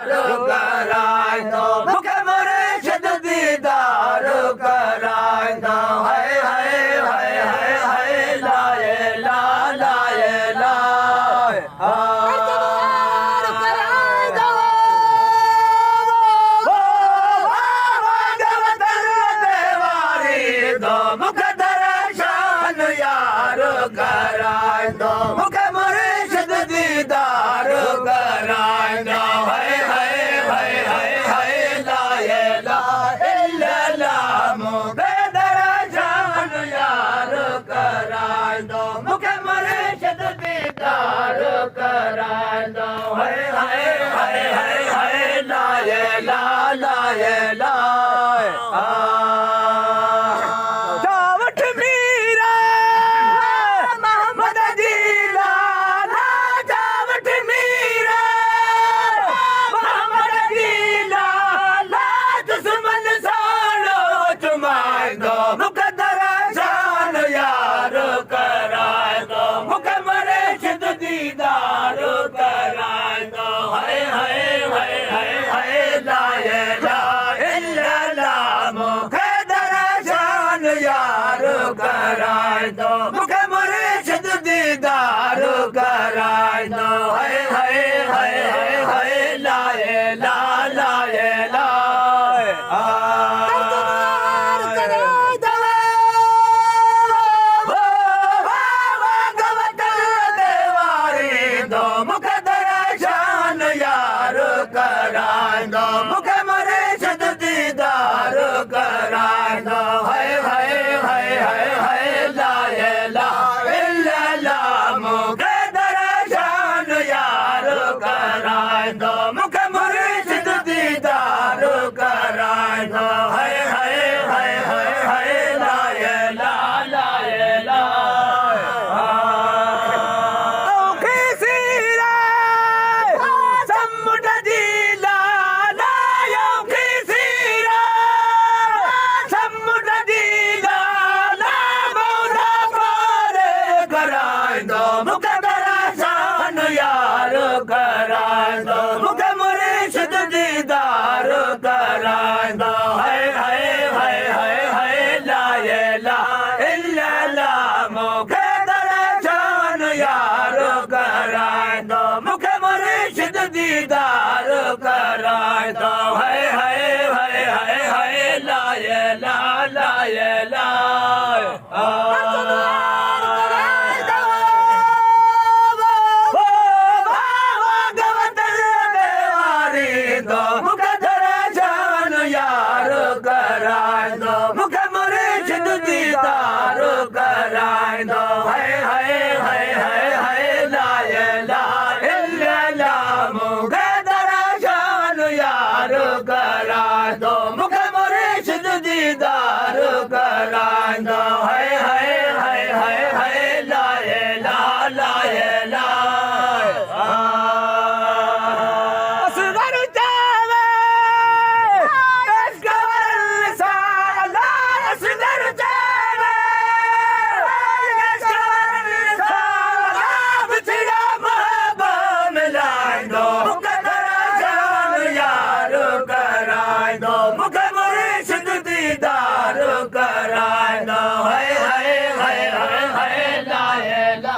कराए दो मुखे मुर्शिद दीदार कराए दो हाय हाय हाय हाय हाय लाए ला लाए लाए दरबार कराए दो देवारी दो मुख दर्शन यार कराए दो मुखे मुर्शिद दीदार कराए दो हाय हाय हाय हाय हाय लाए ला इल्ला मुखे दर्शन यार कराए दो मुखे मुर्शिद दीदार कराए दो हाय हाय हाय हाय हाय लाए ला लाए ला जावट मीरा मोहम्मद जी लाला जावट मीरा मोहम्मद जी लाला दुश्मन सालो चुमाए दो मुख दर्शन यार कराए दो मुख मुर्शिद दीदार कराए दो हाय हाय हाय हाय हाय लाए ला इल्ला मुख दर्शन यार कराए दो मुख मुर्शिद दीदार कराए दो हाय हाय हाय हाय हाय लाए ला लाए लाए दरबार कराए दो देवारी दो मुख दर्शन यार कराए दो मुख मुर्शिद दीदार कराए दो हाय हाय हाय हाय हाय लाए ला इल्ला मुख दर्शन यार कराए दो मुख मुर्शिद दीदार कराए दो हाय हाय हाय हाय हाय लाए ला लाए ला औखी सीरा समुद्र जी लाला औखी सीरा समुद्र जी लाला मौला पारे कराए दो मुख दर्शन यार कराए दो मुख मुर्शिद दीदार कराए दो हाय हाय हाय हाय हाय लाए ला इल्ला मुख दर्शन यार कराए दो मुख मुर्शिद दीदार कराए दो हाय हाय हाय हाय हाय लाए ला लाए लाए देवारी दो मुख दर्शन यार कराए दो मुख मुर्शिद दीदार कराए दो हाय हाय हाय हाय हाय लाए ला इल्ला मुख दर्शन यार कराए दो मुख मुर्शिद दीदार कराए दो हाय हाय हाय हाय हाय लाए ला लाए लाए असगर जावे असगर साला असगर जावे असगर साला बिछड़ा महबा मिलाए दो मुख दर्शन यार कराए दो मुख मुर्शिद दीदार कराए दो हाय हाय हाय हाय हाय लाए ला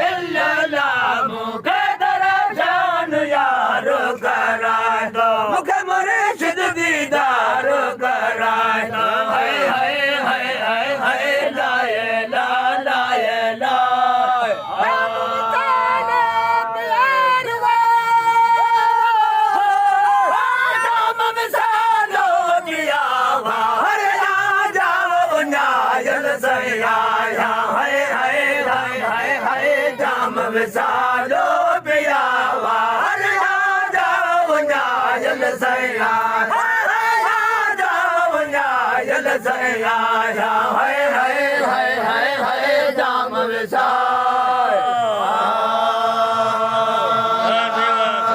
इल्ला मुख दर्शन यार कराए दो मुख मुर्शिद दीदार कराए दो हाय हाय हाय हाय हाय लाए ला लाए लाए जाम मिसालो किया हर आ जाओ न्यायल सैया हाय हाय हाय हाय हाय जाम मिसालो पिया हर आ जाओ न्यायल सैया जाओ न्यायल सैया हाय